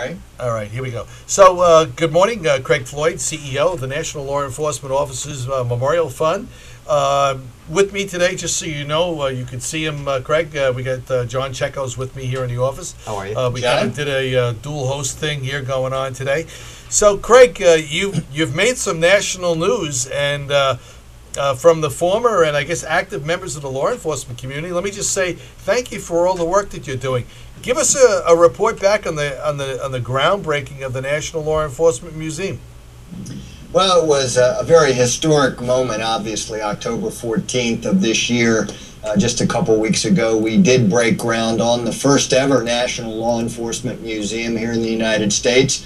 Right. All right, here we go. So, good morning, Craig Floyd, CEO of the National Law Enforcement Officers Memorial Fund. With me today, just so you know, you can see him, Craig. We got John Checo's with me here in the office. How are you, we John? kind of did a dual host thing here going on today. So, Craig, you've made some national news, and from the former and I guess active members of the law enforcement community, let me just say thank you for all the work that you're doing. Give us a report back on the groundbreaking of the National Law Enforcement Museum. Well, it was a very historic moment, obviously, October 14th of this year. Just a couple weeks ago, we did break ground on the first ever National Law Enforcement Museum here in the United States.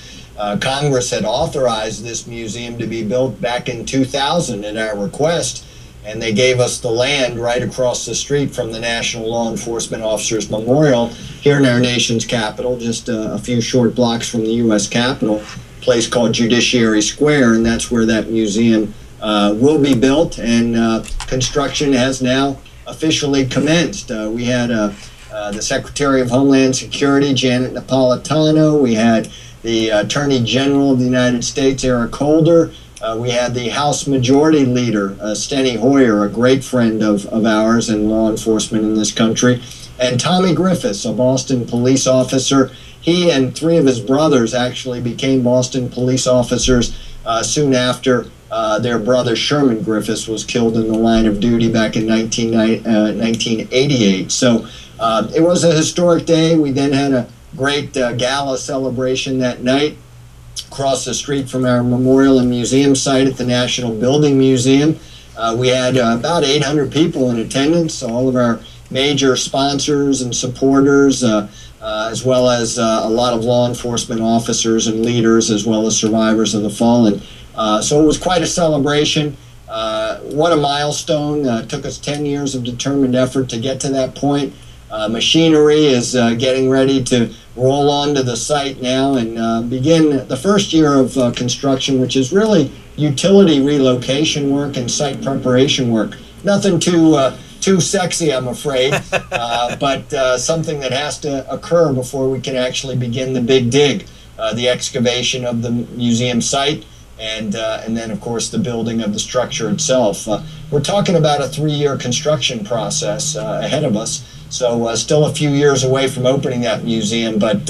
Congress had authorized this museum to be built back in 2000 at our request, and they gave us the land right across the street from the National Law Enforcement Officers Memorial here in our nation's capital, just a few short blocks from the U.S. Capitol, a place called Judiciary Square, and that's where that museum will be built, and construction has now officially commenced. We had the Secretary of Homeland Security, Janet Napolitano. We had the Attorney General of the United States, Eric Holder. We had the House Majority Leader, Steny Hoyer, a great friend of ours and law enforcement in this country, and Tommy Griffiths, a Boston police officer. He and three of his brothers actually became Boston police officers soon after their brother Sherman Griffiths was killed in the line of duty back in 1988. So it was a historic day. We then had a great gala celebration that night across the street from our memorial and museum site at the National Building Museum. We had about 800 people in attendance, all of our major sponsors and supporters, as well as a lot of law enforcement officers and leaders, as well as survivors of the fallen. So it was quite a celebration. What a milestone. Took us 10 years of determined effort to get to that point. Machinery is getting ready to roll onto the site now and begin the first year of construction, which is really utility relocation work and site preparation work. Nothing too sexy, I'm afraid, but something that has to occur before we can actually begin the big dig, the excavation of the museum site, and then, of course, the building of the structure itself. We're talking about a 3-year construction process ahead of us. So still a few years away from opening that museum, but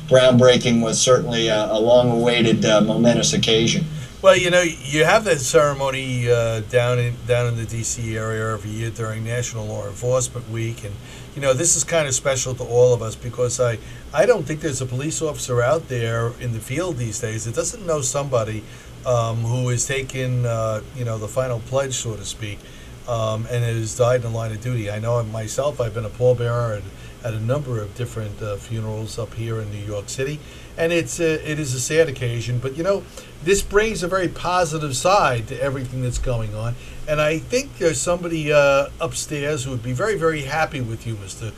groundbreaking was certainly a long-awaited, momentous occasion. Well, you know, you have that ceremony down in the D.C. area every year during National Law Enforcement Week, and you know this is kind of special to all of us because I don't think there's a police officer out there in the field these days that doesn't know somebody who is taking you know, the final pledge, so to speak. And has died in the line of duty. I know myself, I've been a pallbearer at a number of different funerals up here in New York City, and it is a sad occasion. But you know, this brings a very positive side to everything that's going on, and I think there's somebody upstairs who would be very, very happy with you, Mr.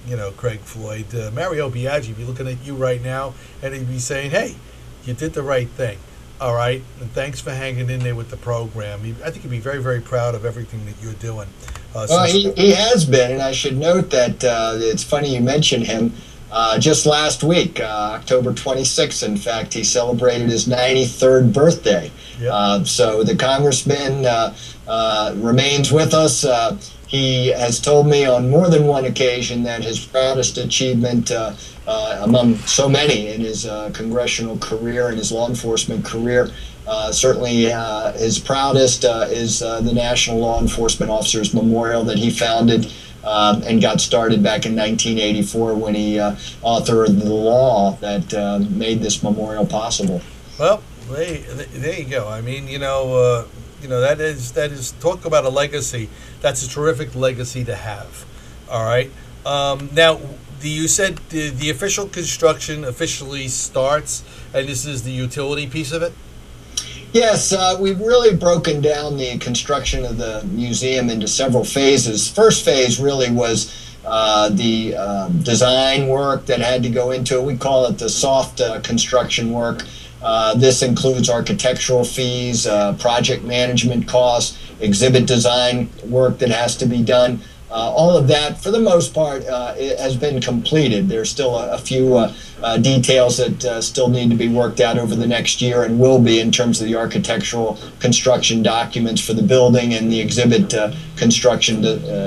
You know, Craig Floyd. Mario Biaggi would be looking at you right now, and he'd be saying, "Hey, you did the right thing. All right, and thanks for hanging in there with the program." I think he'd be very, very proud of everything that you're doing. Well, he has been, and I should note that it's funny you mentioned him. Just last week, October 26th, in fact, he celebrated his 93rd birthday. Yep. So the congressman remains with us. He has told me on more than one occasion that his proudest achievement among so many in his congressional career and his law enforcement career, certainly his proudest is the National Law Enforcement Officers Memorial that he founded and got started back in 1984 when he authored the law that made this memorial possible. Well, there you go. I mean, you know, that is talk about a legacy. That's a terrific legacy to have. All right. Now, you said the official construction officially starts, and this is the utility piece of it? Yes, we've really broken down the construction of the museum into several phases. First phase really was the design work that had to go into it. We call it the soft construction work. This includes architectural fees, project management costs, exhibit design work that has to be done. all of that, for the most part, it has been completed. There's still a few details that still need to be worked out over the next year, and will be, in terms of the architectural construction documents for the building and the exhibit construction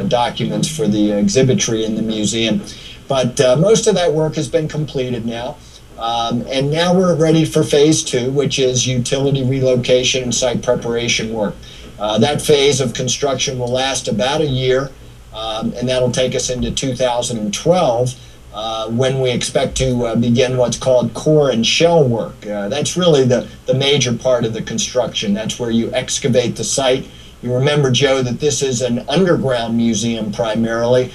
documents for the exhibitry in the museum. But most of that work has been completed now. And now we're ready for phase 2, which is utility relocation and site preparation work. That phase of construction will last about a year. And that'll take us into 2012, when we expect to begin what's called core and shell work. That's really the major part of the construction. That's where you excavate the site. You remember, Joe, that this is an underground museum primarily,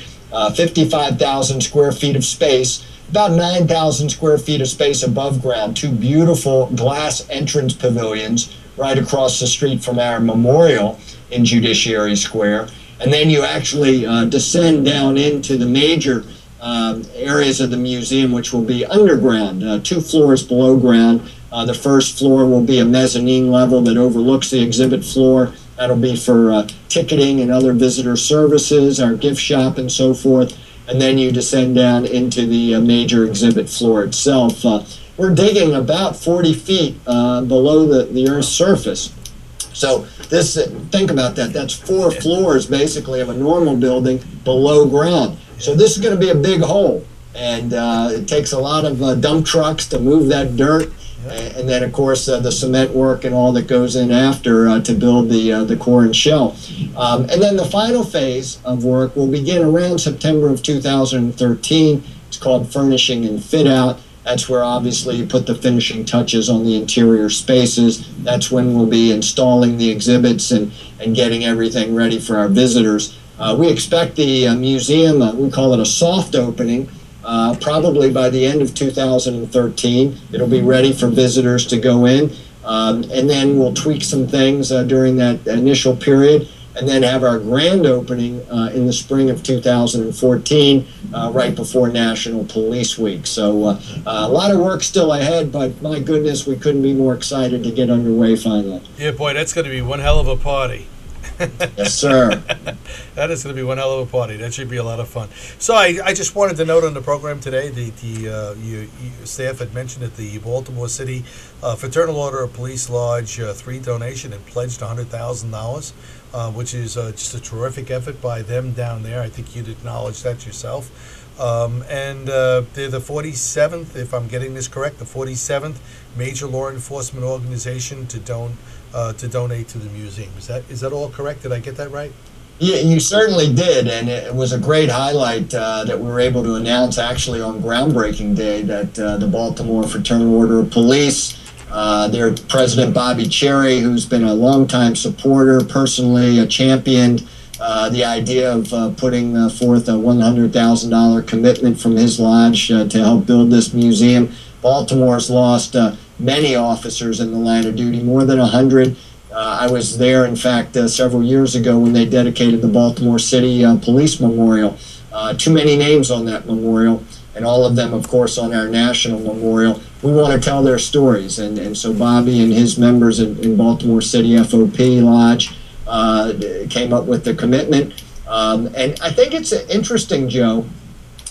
55,000 square feet of space, about 9,000 square feet of space above ground, 2 beautiful glass entrance pavilions right across the street from our memorial in Judiciary Square. And then you actually descend down into the major areas of the museum, which will be underground, 2 floors below ground. The first floor will be a mezzanine level that overlooks the exhibit floor. That'll be for ticketing and other visitor services, our gift shop and so forth. And then you descend down into the major exhibit floor itself. We're digging about 40 feet below the Earth's surface. So this, think about that. That's 4 floors basically of a normal building below ground. So this is going to be a big hole, and it takes a lot of dump trucks to move that dirt, and then of course the cement work and all that goes in after to build the core and shell. And then the final phase of work will begin around September of 2013. It's called furnishing and fit out. That's where obviously you put the finishing touches on the interior spaces. That's when we'll be installing the exhibits and getting everything ready for our visitors. We expect the museum, we call it a soft opening, probably by the end of 2013. It'll be ready for visitors to go in, and then we'll tweak some things during that initial period, and then have our grand opening in the spring of 2014, right before National Police Week. So a lot of work still ahead, but my goodness, we couldn't be more excited to get underway finally. Yeah, boy, that's going to be one hell of a party. Yes, sir. That is going to be one hell of a party. That should be a lot of fun. So I just wanted to note on the program today, your staff had mentioned that the Baltimore City Fraternal Order of Police Lodge 3 donation and pledged $100,000, which is just a terrific effort by them down there. I think you'd acknowledge that yourself. And they're the 47th, if I'm getting this correct, the 47th major law enforcement organization to donate to the museum. Is that all correct? Did I get that right? Yeah, you certainly did, and it was a great highlight that we were able to announce actually on groundbreaking day that the Baltimore Fraternal Order of Police, their president Bobby Cherry, who's been a longtime supporter, personally championed the idea of putting forth a $100,000 commitment from his lodge to help build this museum. Baltimore's lost many officers in the line of duty, more than 100. I was there, in fact, several years ago when they dedicated the Baltimore City Police Memorial. Too many names on that memorial, and all of them, of course, on our national memorial. We want to tell their stories, and so Bobby and his members in Baltimore City FOP Lodge came up with the commitment. And I think it's interesting, Joe,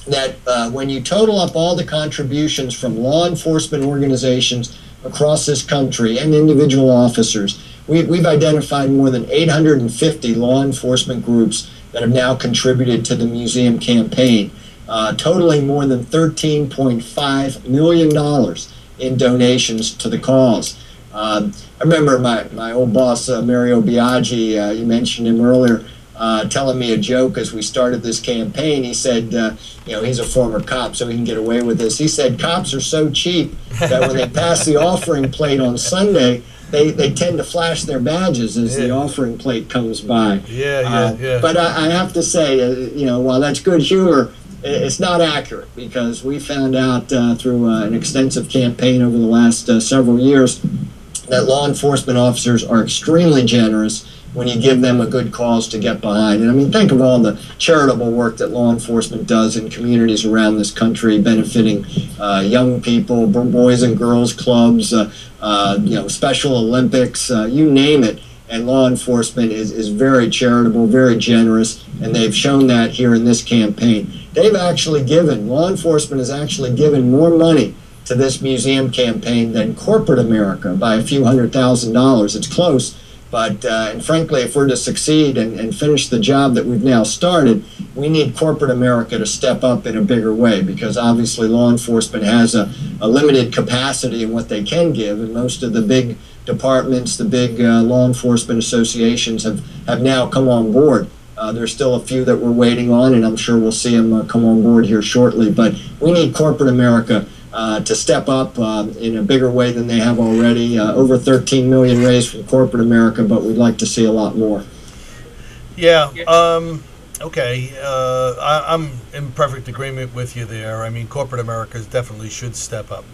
that when you total up all the contributions from law enforcement organizations across this country and individual officers, we've identified more than 850 law enforcement groups that have now contributed to the museum campaign, totaling more than $13.5 million in donations to the cause. I remember my old boss, Mario Biaggi, you mentioned him earlier, telling me a joke as we started this campaign. He said, you know, he's a former cop, so he can get away with this. He said cops are so cheap that when they pass the offering plate on Sunday, they tend to flash their badges as the offering plate comes by. But I have to say, you know, while that's good humor, it's not accurate, because we found out through an extensive campaign over the last several years that law enforcement officers are extremely generous when you give them a good cause to get behind. And I mean, think of all the charitable work that law enforcement does in communities around this country, benefiting young people, boys and girls clubs, you know, Special Olympics, you name it. and law enforcement is very charitable, very generous, and they've shown that here in this campaign. Law enforcement has actually given more money to this museum campaign than corporate America by a few $100,000. It's close, but and frankly, if we're to succeed and finish the job that we've now started, we need corporate America to step up in a bigger way, because obviously law enforcement has a limited capacity in what they can give, and most of the big departments, the big law enforcement associations have now come on board. There's still a few that we're waiting on, and I'm sure we'll see them come on board here shortly. But we need corporate America to step up in a bigger way than they have already. Over 13 million raised from corporate America, but we'd like to see a lot more. Yeah. Okay. I'm in perfect agreement with you there. I mean, corporate America definitely should step up.